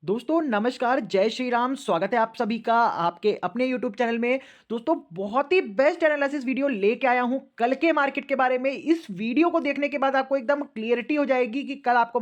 दोस्तों नमस्कार, जय श्री राम। स्वागत है आप सभी का आपके अपने यूट्यूब चैनल में। दोस्तों बहुत ही बेस्ट एनालिसिस वीडियो लेके आया हूं कल के मार्केट के बारे में। इस वीडियो को देखने के बाद आपको एकदम क्लियरिटी हो जाएगी कि कल आपको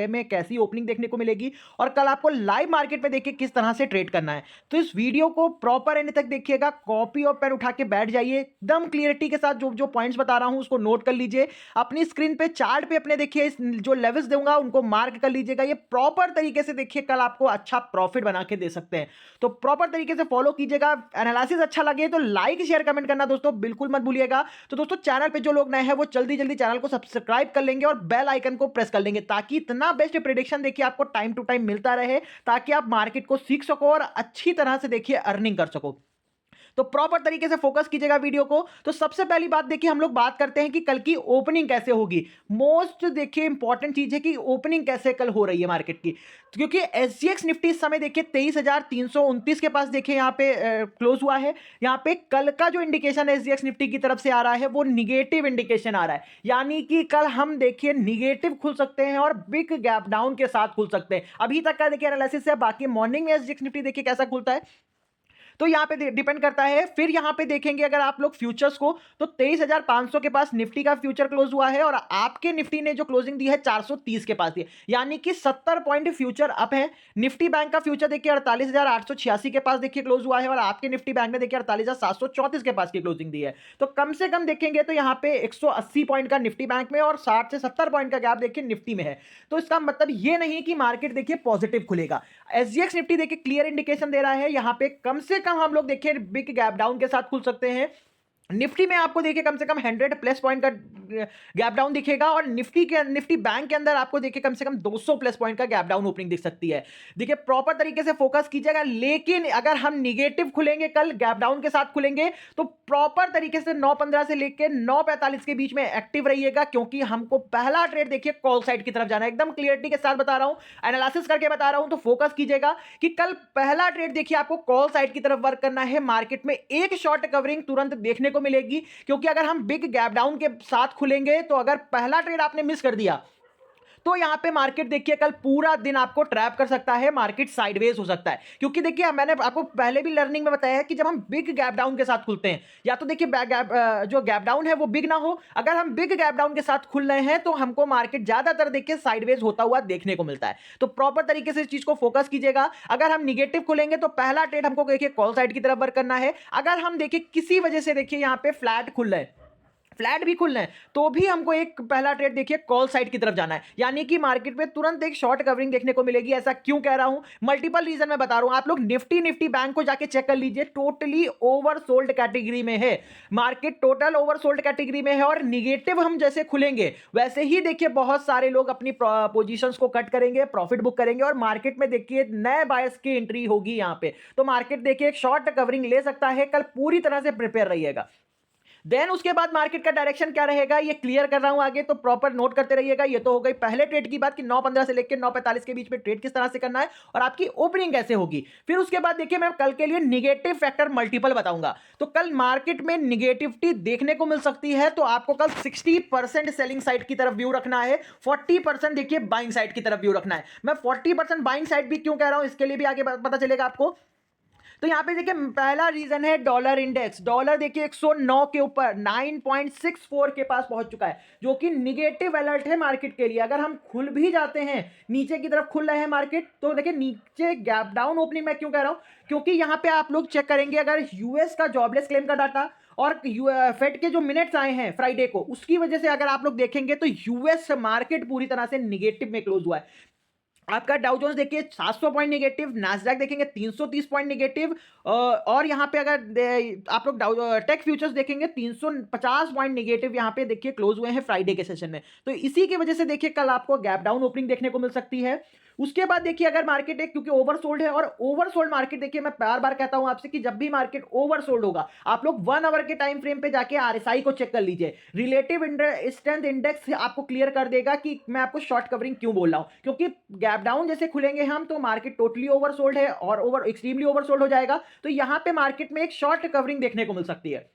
में कैसी ओपनिंग देखने को मिलेगी और कल आपको लाइव मार्केट में देखिए किस तरह से ट्रेड करना है। तो इस वीडियो को प्रॉपर एंड तक देखिएगा, कॉपी और पेन उठा के बैठ जाइए, एकदम क्लियरिटी के साथ जो जो पॉइंट्स बता रहा हूं उसको नोट कर लीजिए। अपनी स्क्रीन पे चार्ट पे अपने देखिए जो लेवल्स दूंगा उनको मार्क कर लीजिएगा। ये प्रॉपर तरीके से देखिए कल आपको अच्छा प्रॉफिट बना के दे सकते हैं। तो प्रॉपर तरीके से फॉलो कीजिएगा। एनालिसिस अच्छा लगे तो लाइक शेयर कमेंट करना दोस्तों बिल्कुल मत भूलिएगा। तो दोस्तों चैनल पे जो लोग नए हैं वो जल्दी जल्दी चैनल को सब्सक्राइब कर लेंगे और बेल आइकन को प्रेस कर लेंगे ताकि इतना बेस्ट प्रिडिक्शन देखिए आपको टाइम टू टाइम मिलता रहे, ताकि आप मार्केट को सीख सको और अच्छी तरह से देखिए अर्निंग कर सको। तो प्रॉपर तरीके से फोकस कीजिएगा वीडियो को। तो सबसे पहली बात देखिए, हम लोग बात करते हैं कि कल की ओपनिंग कैसे होगी। मोस्ट देखिए इंपॉर्टेंट चीज है कि ओपनिंग कैसे कल हो रही है मार्केट की, क्योंकि एसजीएक्स निफ्टी इस समय देखिए 23,329 के पास देखिए यहाँ पे क्लोज हुआ है। यहाँ पे कल का जो इंडिकेशन एसजीएक्स निफ्टी की तरफ से आ रहा है वो निगेटिव इंडिकेशन आ रहा है, यानी कि कल हम देखिए निगेटिव खुल सकते हैं और बिग गैप डाउन के साथ खुल सकते हैं। अभी तक का देखिए एनालिसिस है। बाकी मॉर्निंग में एसजीएक्स निफ्टी देखिए कैसा खुलता है तो यहाँ पे डिपेंड करता है। फिर यहाँ पे देखेंगे अगर आप लोग फ्यूचर्स को, तो 23,500 के पास निफ्टी का फ्यूचर क्लोज हुआ है और आपके निफ्टी ने जो क्लोजिंग दी है 430 के पास दी है, यानी कि 70 पॉइंट फ्यूचर अप है। निफ्टी बैंक का फ्यूचर देखिए 48,886 के पास देखिए क्लोज हुआ है और आपके निफ्टी बैंक ने देखिए 48,734 के पास की क्लोजिंग दी है। तो कम से कम देखेंगे तो यहाँ पे 180 पॉइंट का निफ्टी बैंक में और 60 से 70 पॉइंट का गैप देखिए निफ्टी में है। तो इसका मतलब ये नहीं कि मार्केट देखिए पॉजिटिव खुलेगा। एसजीएक्स निफ्टी देखिए क्लियर इंडिकेशन दे रहा है, यहाँ पे कम से कम हम लोग देखिए बिग गैप डाउन के साथ खुल सकते हैं। निफ्टी में आपको देखिए कम से कम 100 प्लस पॉइंट का गैप डाउन दिखेगा और निफ्टी बैंक के अंदर आपको देखिए कम से कम 200 प्लस पॉइंट का गैप डाउन ओपनिंग दिख सकती है। देखिए प्रॉपर तरीके से फोकस कीजिएगा, लेकिन अगर हम निगेटिव खुलेंगे कल गैप डाउन के साथ खुलेंगे तो प्रॉपर तरीके से 9:15 से लेकर 9:45 के बीच में एक्टिव रहिएगा, क्योंकि हमको पहला ट्रेड देखिए कॉल साइड की तरफ जाना है। एकदम क्लियरिटी के साथ बता रहा हूं, एनालिसिस करके बता रहा हूं। तो फोकस कीजिएगा कि कल पहला ट्रेड देखिए आपको कॉल साइड की तरफ वर्क करना है। मार्केट में एक शॉर्ट कवरिंग तुरंत देखने को मिलेगी, क्योंकि अगर हम बिग गैप डाउन के साथ खुलेंगे तो अगर पहला ट्रेड आपने मिस कर दिया तो यहां पे मार्केट देखिए कल पूरा दिन आपको ट्रैप कर सकता है, मार्केट साइडवेज हो सकता है। क्योंकि देखिए मैंने आपको पहले भी लर्निंग में बताया है कि जब हम बिग गैप डाउन के साथ खुलते हैं, या तो देखिए जो गैप डाउन है वो बिग ना हो। अगर हम बिग गैप डाउन के साथ खुल रहे हैं तो हमको मार्केट ज्यादातर देखिए साइडवेज होता हुआ देखने को मिलता है। तो प्रॉपर तरीके से इस चीज को फोकस कीजिएगा। अगर हम निगेटिव खुलेंगे तो पहला ट्रेड हमको देखिए कॉल साइड की तरफ वर्क करना है। अगर हम देखिए किसी वजह से देखिए यहां पे फ्लैट खुल रहे हैं, फ्लैट भी खुलना है, तो भी हमको एक पहला ट्रेड देखिए कॉल साइड की तरफ जाना है, यानी कि मार्केट में तुरंत एक शॉर्ट कवरिंग देखने को मिलेगी। ऐसा क्यों कह रहा हूं, मल्टीपल रीजन में बता रहा हूं। आप लोग निफ्टी बैंक को जाके चेक कर लीजिए, टोटली ओवरसोल्ड कैटेगरी में है। मार्केट टोटल ओवरसोल्ड कैटेगरी में है और निगेटिव हम जैसे खुलेंगे वैसे ही देखिए बहुत सारे लोग अपनी पोजीशंस को कट करेंगे, प्रॉफिट बुक करेंगे और मार्केट में देखिए नए बायर्स की एंट्री होगी यहां पे। तो मार्केट देखिए एक शॉर्ट कवरिंग ले सकता है। कल पूरी तरह से प्रिपेयर रहिएगा। देन उसके बाद मार्केट का डायरेक्शन क्या रहेगा ये क्लियर कर रहा हूं आगे, तो प्रॉपर नोट करते रहिएगा। ये तो हो गई पहले ट्रेड की बात कि 9:15 से लेकर 9:45 के बीच में ट्रेड किस तरह से करना है और आपकी ओपनिंग कैसे होगी। फिर उसके बाद देखिए मैं कल के लिए निगेटिव फैक्टर मल्टीपल बताऊंगा। तो कल मार्केट में निगेटिविटी देखने को मिल सकती है, तो आपको कल 60% सेलिंग साइड की तरफ व्यू रखना है, 40% देखिए बाइंग साइड की तरफ व्यू रखना है। मैं 40% बाइंग साइड भी क्यों कह रहा हूं इसके लिए भी आगे पता चलेगा आपको। तो यहां पे देखिए पहला रीजन है डॉलर इंडेक्स। डॉलर देखिए 109 के ऊपर 9.64 के पास पहुंच चुका है, जो कि निगेटिव अलर्ट है मार्केट के लिए। अगर हम खुल भी जाते हैं, नीचे की तरफ खुल रहे हैं मार्केट, तो देखिए नीचे गैप डाउन ओपनिंग मैं क्यों कह रहा हूं, क्योंकि यहां पे आप लोग चेक करेंगे अगर यूएस का जॉबलेस क्लेम का डाटा और फेड के जो मिनट्स आए हैं फ्राइडे को, उसकी वजह से अगर आप लोग देखेंगे तो यूएस मार्केट पूरी तरह से निगेटिव में क्लोज हुआ है। आपका डाउ जोन्स देखिए 700 पॉइंट नेगेटिव, नास्डैक देखेंगे 330 पॉइंट नेगेटिव, और यहां पे अगर आप लोग टेक फ्यूचर्स देखेंगे 350 पॉइंट नेगेटिव यहां पे देखिए क्लोज हुए हैं फ्राइडे के सेशन में। तो इसी की वजह से देखिए कल आपको गैप डाउन ओपनिंग देखने को मिल सकती है। उसके बाद देखिए अगर मार्केट है, क्योंकि ओवरसोल्ड है, और ओवरसोल्ड मार्केट देखिए मैं बार बार कहता हूं आपसे कि जब भी मार्केट ओवरसोल्ड होगा आप लोग 1 आवर के टाइम फ्रेम पे जाके आरएसआई को चेक कर लीजिए। रिलेटिव स्ट्रेंथ इंडेक्स आपको क्लियर कर देगा कि मैं आपको शॉर्ट कवरिंग क्यों बोल रहा हूं, क्योंकि गैप डाउन जैसे खुलेंगे हम तो मार्केट टोटली ओवरसोल्ड है और एक्सट्रीमली ओवरसोल्ड हो जाएगा। तो यहां पे मार्केट में एक शॉर्ट कवरिंग देखने को मिल सकती है।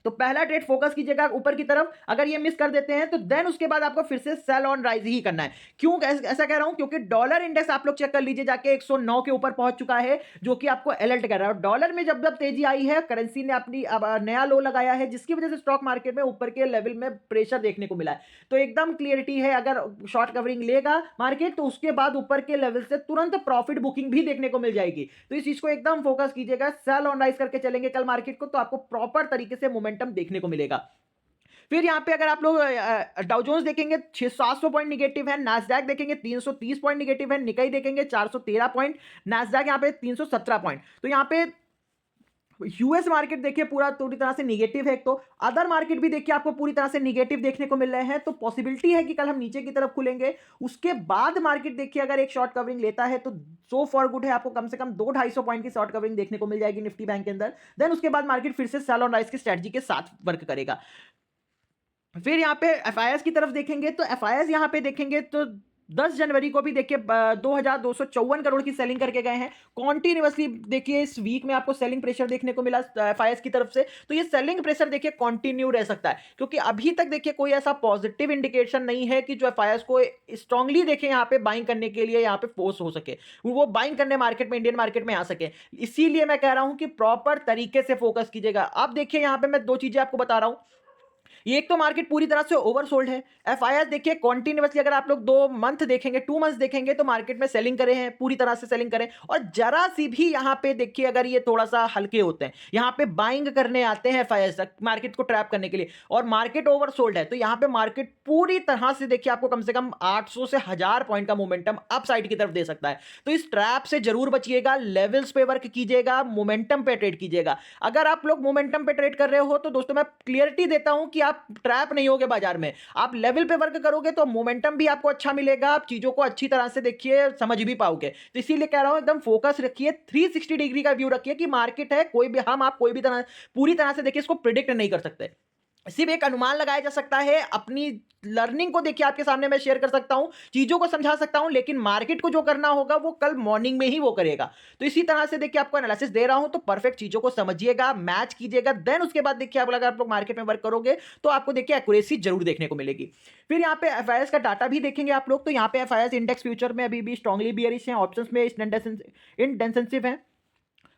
तो पहला ट्रेड फोकस कीजिएगा ऊपर की तरफ, अगर ये मिस कर देते हैं तो देन उसके बाद आपको फिर से सेल ऑन राइज ही करना है। क्यों ऐसा कह रहा हूं? क्योंकि डॉलर इंडेक्स आप लोग चेक कर लीजिए जाके 109 के ऊपर पहुंच चुका है, जो कि आपको अलर्ट कर रहा है। और डॉलर में जब जब तेजी आई है, करेंसी ने अपनी अब नया लो लगाया है, जिसकी वजह से स्टॉक मार्केट में ऊपर के लेवल में प्रेशर देखने को मिला है। तो एकदम क्लियरिटी है, अगर शॉर्ट कवरिंग लेगा मार्केट तो उसके बाद ऊपर के लेवल से तुरंत प्रॉफिट बुकिंग भी देखने को मिल जाएगी। तो इस चीज को एकदम फोकस कीजिएगा। सेल ऑन राइज करके चलेंगे कल मार्केट को, तो आपको प्रॉपर तरीके से मोमेंटम देखने को मिलेगा। फिर यहां पे अगर आप लोग डाउ जोन्स देखेंगे 700 पॉइंट निगेटिव है, नास्डैक देखेंगे 330 पॉइंट निगेटिव है, निकाई देखेंगे 413 पॉइंट, नास्डैक यहां पे 317 पॉइंट। तो यहां पे यूएस मार्केट देखिए पूरा पूरी तरह से निगेटिव है। एक तो अदर मार्केट भी देखिए आपको पूरी तरह से निगेटिव देखने को मिल रहे हैं। तो पॉसिबिलिटी है कि कल हम नीचे की तरफ खुलेंगे, उसके बाद मार्केट देखिए अगर एक शॉर्ट कवरिंग लेता है तो सो फॉर गुड है, आपको कम से कम 200-250 पॉइंट की शॉर्ट कवरिंग देखने को मिल जाएगी निफ्टी बैंक के अंदर। देन उसके बाद मार्केट फिर से सेल ऑन राइज की स्ट्रेटजी के साथ वर्क करेगा। फिर यहाँ पे एफआईएस की तरफ देखेंगे तो एफआईएस यहाँ पे देखेंगे तो 10 जनवरी को भी देखिए 2254 करोड़ की सेलिंग करके गए हैं। कॉन्टिन्यूअसली देखिए इस वीक में आपको सेलिंग प्रेशर देखने को मिला एफआईएस की तरफ से। तो ये सेलिंग प्रेशर देखिए कंटिन्यू रह सकता है, क्योंकि अभी तक देखिए कोई ऐसा पॉजिटिव इंडिकेशन नहीं है कि जो एफआईएस को स्ट्रांगली देखिए यहाँ पे बाइंग करने के लिए यहाँ पे फोर्स हो सके, वो बाइंग करने मार्केट में, इंडियन मार्केट में आ सके। इसीलिए मैं कह रहा हूं कि प्रॉपर तरीके से फोकस कीजिएगा। अब देखिए यहाँ पे मैं दो चीजें आपको बता रहा हूं। ये एक तो मार्केट पूरी तरह से ओवरसोल्ड है। एफआईआर देखिए कॉन्टिन्यूअसली अगर आप लोग 2 मंथ देखेंगे, 2 मंथ्स देखेंगे तो मार्केट में सेलिंग करे हैं, पूरी तरह से सेलिंग करें। और जरा सी भी यहाँ पे देखिए अगर ये थोड़ा सा हल्के होते हैं, यहाँ पे बाइंग करने आते हैं एफआईआर मार्केट को ट्रैप करने के लिए, और मार्केट ओवरसोल्ड है, तो यहाँ पे मार्केट पूरी तरह से देखिए आपको कम से कम 800 से 1000 पॉइंट का मोमेंटम अप साइड की तरफ दे सकता है। तो इस ट्रैप से जरूर बचिएगा, लेवल्स पे वर्क कीजिएगा, मोमेंटम पे ट्रेड कीजिएगा। अगर आप लोग मोमेंटम पे ट्रेड कर रहे हो तो दोस्तों मैं क्लियरिटी देता हूं कि आप ट्रैप नहीं होगे बाजार में, आप लेवल पे वर्क करोगे तो मोमेंटम भी आपको अच्छा मिलेगा, आप चीजों को अच्छी तरह से देखिए समझ भी पाओगे। तो इसीलिए कह रहा हूं एकदम फोकस रखिए, 360 डिग्री का व्यू रखिए कि मार्केट है, कोई भी हम आप कोई भी तरह पूरी तरह से देखिए इसको प्रिडिक्ट नहीं कर सकते, सिर्फ एक अनुमान लगाया जा सकता है। अपनी लर्निंग को देखिए आपके सामने मैं शेयर कर सकता हूं, चीजों को समझा सकता हूं, लेकिन मार्केट को जो करना होगा वो कल मॉर्निंग में ही वो करेगा। तो इसी तरह से देखिए आपको एनालिसिस दे रहा हूं, तो परफेक्ट चीजों को समझिएगा, मैच कीजिएगा, देन उसके बाद देखिए अगर आप लोग मार्केट में वर्क करोगे तो आपको देखिए एक्यूरेसी जरूर देखने को मिलेगी। फिर यहाँ पे एफआईएस का डाटा भी देखेंगे आप लोग, तो यहाँ पे एफआईएस इंडेक्स फ्यूचर में अभी भी स्ट्रांगली बियरिश है, ऑप्शंस में इंडेंसिव है।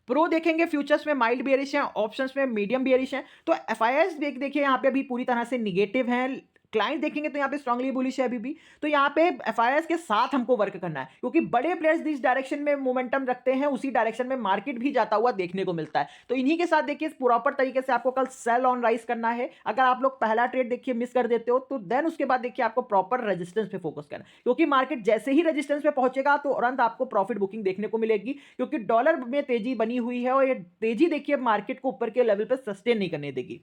प्रो देखेंगे फ्यूचर्स में माइल्ड बियरिश है, ऑप्शंस में मीडियम बियरिश है। तो एफआईएस देखिए यहाँ पे अभी पूरी तरह से निगेटिव है। क्लाइंट देखेंगे तो यहाँ पे स्ट्रांगली बुलिश है अभी भी। तो यहाँ पे एफआईएस के साथ हमको वर्क करना है, क्योंकि बड़े प्लेयर्स जिस डायरेक्शन में मोमेंटम रखते हैं उसी डायरेक्शन में मार्केट भी जाता हुआ देखने को मिलता है। तो इन्हीं के साथ देखिए प्रॉपर तरीके से आपको कल सेल ऑन राइज करना है। अगर आप लोग पहला ट्रेड देखिए मिस कर देते हो तो देन उसके बाद देखिए आपको प्रॉपर रेजिस्टेंस पे फोकस करना है, क्योंकि मार्केट जैसे ही रेजिस्टेंस पे पहुंचेगा तो तुरंत आपको प्रॉफिट बुकिंग देखने को मिलेगी, क्योंकि डॉलर में तेजी बनी हुई है और ये तेजी देखिए मार्केट को ऊपर के लेवल पे सस्टेन नहीं करने देगी।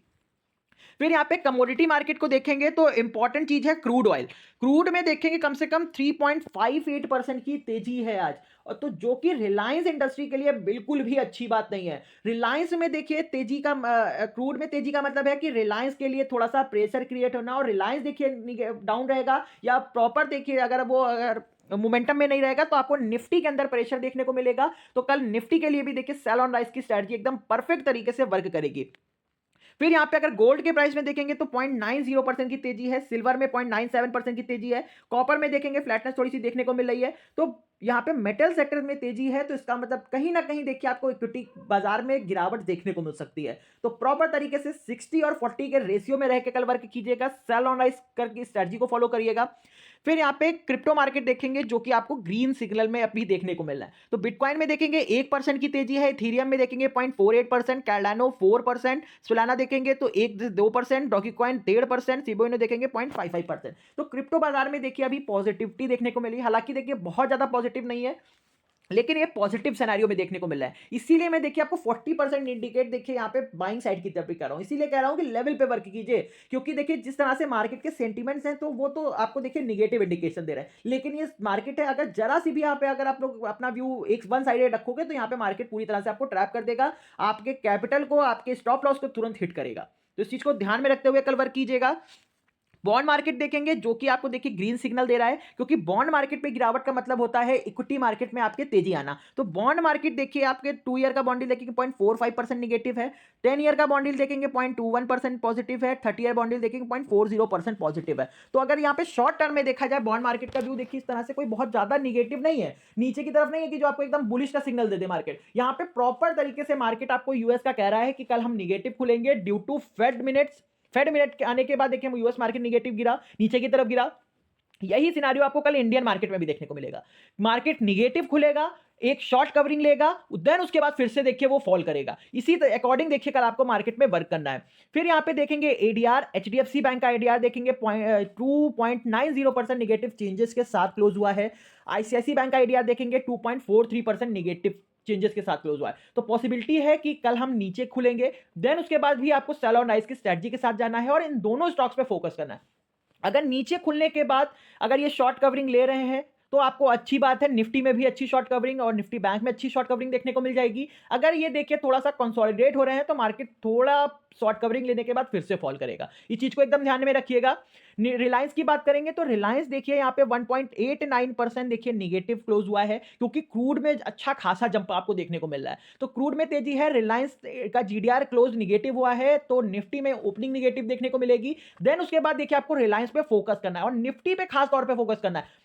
फिर यहाँ पे कमोडिटी मार्केट को देखेंगे तो इंपॉर्टेंट चीज है क्रूड ऑयल। क्रूड में देखेंगे कम से कम 3.58% की तेजी है आज, और तो जो कि रिलायंस इंडस्ट्री के लिए बिल्कुल भी अच्छी बात नहीं है। रिलायंस में देखिए तेजी का क्रूड में तेजी का मतलब है कि रिलायंस के लिए थोड़ा सा प्रेशर क्रिएट होना, और रिलायंस देखिए डाउन रहेगा या प्रॉपर देखिए अगर मोमेंटम में नहीं रहेगा तो आपको निफ्टी के अंदर प्रेशर देखने को मिलेगा। तो कल निफ्टी के लिए भी देखिए सेल ऑन राइज की स्ट्रेटजी एकदम परफेक्ट तरीके से वर्क करेगी। फिर यहां पे अगर गोल्ड के प्राइस में देखेंगे तो 0.90% की तेजी है, सिल्वर में 0.97% की तेजी है, कॉपर में देखेंगे फ्लैटनेस थोड़ी सी देखने को मिल रही है। तो यहां पे मेटल सेक्टर में तेजी है, तो इसका मतलब कहीं ना कहीं देखिए आपको इक्विटी बाजार में गिरावट देखने को मिल सकती है। तो प्रॉपर तरीके से 60 और 40 के रेशियो में रह के कल वर्क कीजिएगा, सेल ऑन राइज करके स्ट्रेटजी को फॉलो करिएगा। फिर यहाँ पे क्रिप्टो मार्केट देखेंगे जो कि आपको ग्रीन सिग्नल में अभी देखने को मिल रहा है। तो बिटकॉइन में देखेंगे 1% की तेजी है, इथीरियम में देखेंगे 0.48%, कैर्डानो 4%, सोलाना देखेंगे तो 1-2%, डॉगीकॉइन 1.5%, सिबोइनो देखेंगे 0.55%। तो क्रिप्टो बाजार में देखिए अभी पॉजिटिविटी देखने को मिली, हालांकि देखिए बहुत ज्यादा पॉजिटिव नहीं है, लेकिन ये पॉजिटिव सिनेरियो में देखने को मिल रहा है। इसीलिए मैं देखिए आपको 40% इंडिकेट देखिए यहाँ पे बाइंग साइड की तरफ भी कर रहा हूँ। इसीलिए कह रहा हूँ कि लेवल पे वर्क कीजिए, क्योंकि देखिए जिस तरह से मार्केट के सेंटीमेंट्स हैं तो वो तो आपको देखिए निगेटिव इंडिकेशन दे रहे हैं, लेकिन ये मार्केट है, अगर जरा सी भी यहाँ पे अगर आप लोग अपना व्यू एक वन साइडेड रखोगे तो यहाँ पे मार्केट पूरी तरह से आपको ट्रैप कर देगा, आपके कैपिटल को, आपके स्टॉप लॉस को तुरंत हिट करेगा। तो इस चीज को ध्यान में रखते हुए कल वर्क कीजिएगा। बॉन्ड मार्केट देखेंगे जो कि आपको देखिए ग्रीन सिग्नल दे रहा है, क्योंकि बॉन्ड मार्केट में गिरावट का मतलब होता है इक्विटी मार्केट में आपके तेजी आना। तो बॉन्ड मार्केट देखिए आपके 2 ईयर का बॉन्ड यील्ड देखेंगे 0.45% नेगेटिव है, 10 ईयर का बॉन्ड यील्ड देखेंगे 0.21% पॉजिटिव है, 30 ईयर बॉन्ड यील्ड देखेंगे 0.40% पॉजिटिव है। तो अगर यहाँ पे शॉर्ट टर्म में देखा जाए बॉन्ड मार्केट का व्यू देखिए इस तरह से कोई बहुत ज्यादा निगेटिव नहीं है, नीचे की तरफ नहीं है कि जो आपको एकदम बुलिश का सिग्नल दे दे मार्केट। यहाँ पे प्रॉपर तरीके से मार्केट आपको यूएस का कह रहा है कि कल हम निगेटिव खुलेंगे ड्यू टू फेड मिनट के आने के बाद देखिए यूएस मार्केट निगेटिव गिरा, नीचे की तरफ गिरा। यही सिनारियो आपको कल इंडियन मार्केट में भी देखने को मिलेगा। मार्केट निगेटिव खुलेगा, एक शॉर्ट कवरिंग लेगा, देन उसके बाद फिर से देखिए वो फॉल करेगा। इसी अकॉर्डिंग देखिए कल आपको मार्केट में वर्क करना है। फिर यहाँ पे देखेंगे एडीआर, एचडीएफसी बैंक का एडीआर देखेंगे 2.90% नेगेटिव चेंजेस के साथ क्लोज हुआ है। आईसीआईसी बैंक का एडीआर देखेंगे 2.43% नेगेटिव चेंजेस के साथ क्लोज हुआ है। तो पॉसिबिलिटी है कि कल हम नीचे खुलेंगे, देन उसके बाद भी आपको सेल ऑन राइज की स्ट्रेटजी के साथ जाना है और इन दोनों स्टॉक्स पे फोकस करना है। अगर नीचे खुलने के बाद अगर ये शॉर्ट कवरिंग ले रहे हैं तो आपको अच्छी बात है, निफ्टी में भी अच्छी शॉर्ट कवरिंग और निफ्टी बैंक में अच्छी शॉर्ट कवरिंग देखने को मिल जाएगी। अगर ये देखिए थोड़ा सा कंसोलिडेट हो रहे हैं तो मार्केट थोड़ा शॉर्ट कवरिंग लेने के बाद फिर से फॉल करेगा, इस चीज को एकदम ध्यान में रखिएगा। रिलायंस की बात करेंगे तो रिलायंस देखिए यहाँ पे 1.89% देखिए निगेटिव क्लोज हुआ है, क्योंकि क्रूड में अच्छा खासा जंप आपको देखने को मिल रहा है, तो क्रूड में तेजी है। रिलायंस का जीडीआर क्लोज निगेटिव हुआ है तो निफ्टी में ओपनिंग निगेटिव देखने को मिलेगी। देन उसके बाद देखिए आपको रिलायंस पे फोकस करना है और निफ्टी पे खास तौर पे फोकस करना है,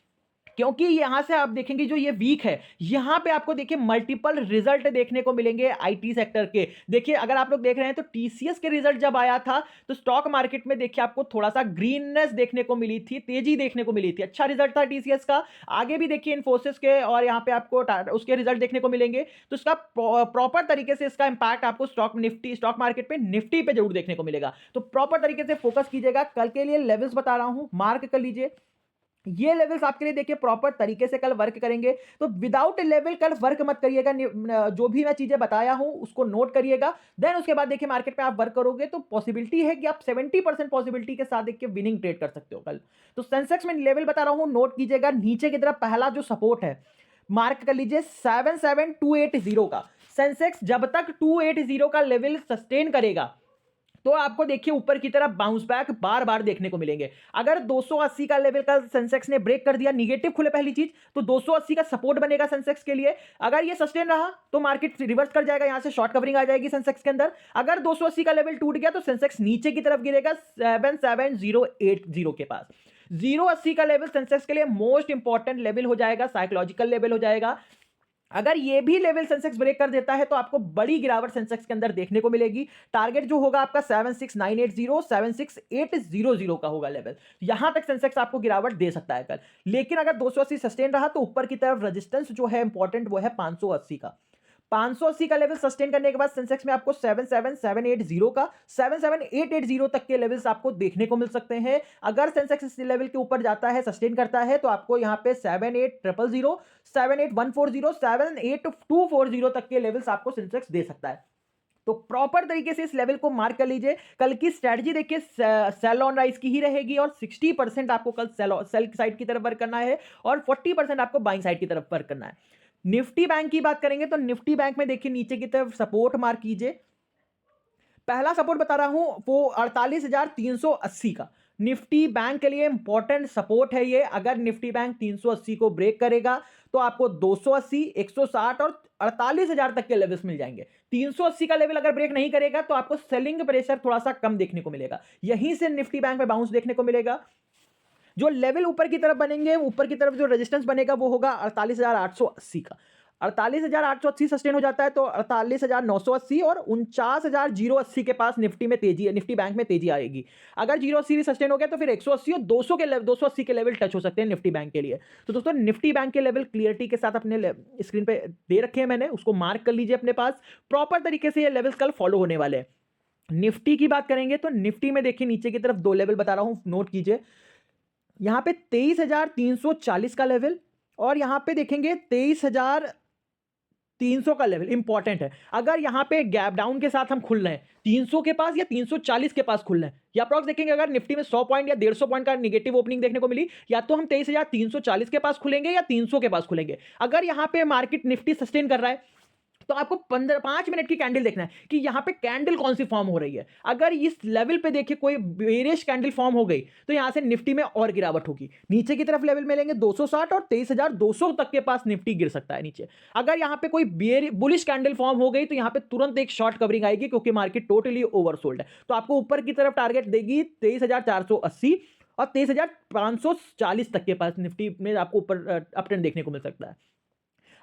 क्योंकि यहां से आप देखेंगे जो ये वीक है यहां पे आपको देखिए मल्टीपल रिजल्ट देखने को मिलेंगे आईटी सेक्टर के। देखिए अगर आप लोग देख रहे हैं तो टीसीएस के रिजल्ट जब आया था तो स्टॉक मार्केट में देखिए आपको थोड़ा सा ग्रीननेस देखने को मिली थी, तेजी देखने को मिली थी, अच्छा रिजल्ट था टीसीएस का। आगे भी देखिए इन्फोसिस के और यहाँ पे आपको उसके रिजल्ट देखने को मिलेंगे, तो इसका प्रॉपर तरीके से इसका इंपैक्ट आपको स्टॉक मार्केट पे निफ्टी पे जरूर देखने को मिलेगा। तो प्रॉपर तरीके से फोकस कीजिएगा। कल के लिए लेवल्स बता रहा हूं, मार्क कर लीजिए। ये लेवल्स आपके लिए देखिए प्रॉपर तरीके से कल वर्क करेंगे, तो विदाउट लेवल कल वर्क मत करिएगा। जो भी मैं चीजें बताया हूं उसको नोट करिएगा, देन उसके बाद देखिए मार्केट में आप वर्क करोगे तो पॉसिबिलिटी है कि आप 70% पॉसिबिलिटी के साथ देखिए विनिंग ट्रेड कर सकते हो कल। तो सेंसेक्स में लेवल बता रहा हूं, नोट कीजिएगा। नीचे की तरफ पहला जो सपोर्ट है मार्क कर लीजिए 77280 का। सेंसेक्स जब तक 280 का लेवल सस्टेन करेगा तो आपको देखिए ऊपर की तरफ बाउंस बैक बार बार देखने को मिलेंगे। अगर 280 का लेवल का सेंसेक्स ने ब्रेक कर दिया, निगेटिव खुले पहली चीज, तो 280 का सपोर्ट बनेगा सेंसेक्स के लिए। अगर ये सस्टेन रहा तो मार्केट रिवर्स कर जाएगा, यहां से शॉर्ट कवरिंग आ जाएगी सेंसेक्स के अंदर। अगर 280 का लेवल टूट गया तो सेंसेक्स नीचे की तरफ गिरेगा 77080 के पास। 080 का लेवल सेंसेक्स के लिए मोस्ट इंपॉर्टेंट लेवल हो जाएगा, साइकोलॉजिकल लेवल हो जाएगा। अगर ये भी लेवल सेंसेक्स ब्रेक कर देता है तो आपको बड़ी गिरावट सेंसेक्स के अंदर देखने को मिलेगी। टारगेट जो होगा आपका 76980 76800 का होगा लेवल, यहां तक सेंसेक्स आपको गिरावट दे सकता है कल। लेकिन अगर 280 सस्टेन रहा तो ऊपर की तरफ रेजिस्टेंस जो है इंपॉर्टेंट वो है 580 का। 580 का लेवल सस्टेन करने के बाद सेंसेक्स में आपको 77780 का 77880 तक के लेवल्स आपको देखने को मिल सकते हैं। अगर सेंसेक्स इस लेवल के ऊपर जाता है, सस्टेन करता है, तो आपको यहां पे 78000 78140 78240 तक के लेवल्स आपको सेंसेक्स दे सकता है। तो प्रॉपर तरीके से इस लेवल को मार्क कर लीजिए। कल की स्ट्रेटजी देखिए सेल ऑन राइज की ही रहेगी और 60% आपको कल सेल साइड की तरफ वर्क करना है और 40% आपको बाइंग साइड की तरफ वर्क करना है। निफ्टी बैंक की बात करेंगे तो निफ्टी बैंक में देखिए नीचे की तरफ सपोर्ट मार्क कीजिए। पहला सपोर्ट बता रहा हूं वो 48,380 का निफ्टी बैंक के लिए इंपॉर्टेंट सपोर्ट है ये। अगर निफ्टी बैंक 380 को ब्रेक करेगा तो आपको 280, 160 और 48,000 तक के लेवल्स मिल जाएंगे। 380 का लेवल अगर ब्रेक नहीं करेगा तो आपको सेलिंग प्रेशर थोड़ा सा कम देखने को मिलेगा, यहीं से निफ्टी बैंक में बाउंस देखने को मिलेगा। जो लेवल ऊपर की तरफ बनेंगे, ऊपर की तरफ जो रेजिस्टेंस बनेगा वो होगा 48,880 का। 48,880 सस्टेन हो जाता है तो 48,980 और 49,080 के पास निफ्टी में तेजी है, निफ्टी बैंक में तेजी आएगी। अगर 080 भी सस्टेन हो गया तो फिर 180 और 280 के लेवल टच हो सकते हैं निफ्टी बैंक के लिए। तो दोस्तों निफ्टी बैंक के लेवल क्लियरिटी के साथ अपने स्क्रीन पे दे रखे हैं मैंने, उसको मार्क कर लीजिए अपने पास। प्रॉपर तरीके से ये लेवल्स कल फॉलो होने वाले हैं। निफ्टी की बात करेंगे तो निफ्टी में देखिए नीचे की तरफ दो लेवल बता रहा हूं, नोट कीजिए। यहां पे 23,340 का लेवल और यहां पे देखेंगे 23,300 का लेवल इंपॉर्टेंट है। अगर यहां पे गैप डाउन के साथ हम खुल रहे हैं 300 के पास या 340 के पास खुल रहे हैं, या अप्रॉक्स देखेंगे अगर निफ्टी में 100 पॉइंट या 150 पॉइंट का नेगेटिव ओपनिंग देखने को मिली, या तो हम 23,340 के पास खुलेंगे या 300 के पास खुलेंगे। अगर यहां पे मार्केट निफ्टी सस्टेन कर रहा है तो आपको 5 मिनट की कैंडल देखना है कि यहाँ पे कैंडल कौन सी फॉर्म हो रही है। अगर इस लेवल पे देखिए कोई बेरिश कैंडल फॉर्म हो गई तो यहाँ से निफ्टी में और गिरावट होगी। नीचे की तरफ लेवल मिलेंगे 260 और 23,200 तक के पास निफ्टी गिर सकता है नीचे। अगर यहाँ पे कोई बुलिश कैंडल फॉर्म हो गई तो यहाँ पे तुरंत एक शॉर्ट कवरिंग आएगी क्योंकि मार्केट टोटली ओवरसोल्ड है। तो आपको ऊपर की तरफ टारगेट देगी 23,480 और 23,540 तक के पास निफ्टी में आपको ऊपर अप ट्रेंड देखने को मिल सकता है।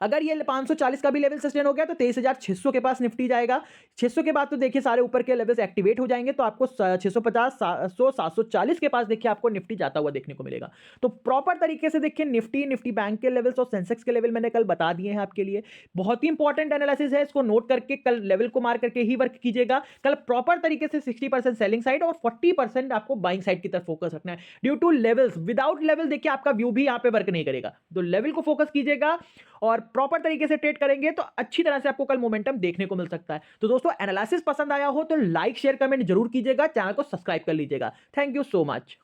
अगर ये 540 का भी लेवल सस्टेन हो गया तो 23,600 के पास निफ्टी जाएगा। 600 के बाद तो देखिए सारे ऊपर के लेवल्स एक्टिवेट हो जाएंगे तो आपको 650, 700, 740 के पास देखिए आपको निफ्टी जाता हुआ देखने को मिलेगा। तो प्रॉपर तरीके से देखिए निफ्टी बैंक के लेवल्स और सेंसेक्स के लेवल मैंने कल बता दिए हैं आपके लिए। बहुत ही इंपॉर्टेंट एनालिसिस है, इसको नोट करके कल लेवल को मार करके ही वर्क कीजिएगा। कल प्रॉपर तरीके से 60% सेलिंग साइड और 40% आपको बाइंग साइड की तरफ फोकस रखना है due two levels. Without level देखिए आपका व्यू भी यहाँ पे वर्क नहीं करेगा, तो लेवल को फोकस कीजिएगा और प्रॉपर तरीके से ट्रेड करेंगे तो अच्छी तरह से आपको कल मोमेंटम देखने को मिल सकता है। तो दोस्तों एनालिसिस पसंद आया हो तो लाइक शेयर कमेंट जरूर कीजिएगा, चैनल को सब्सक्राइब कर लीजिएगा। Thank you so much.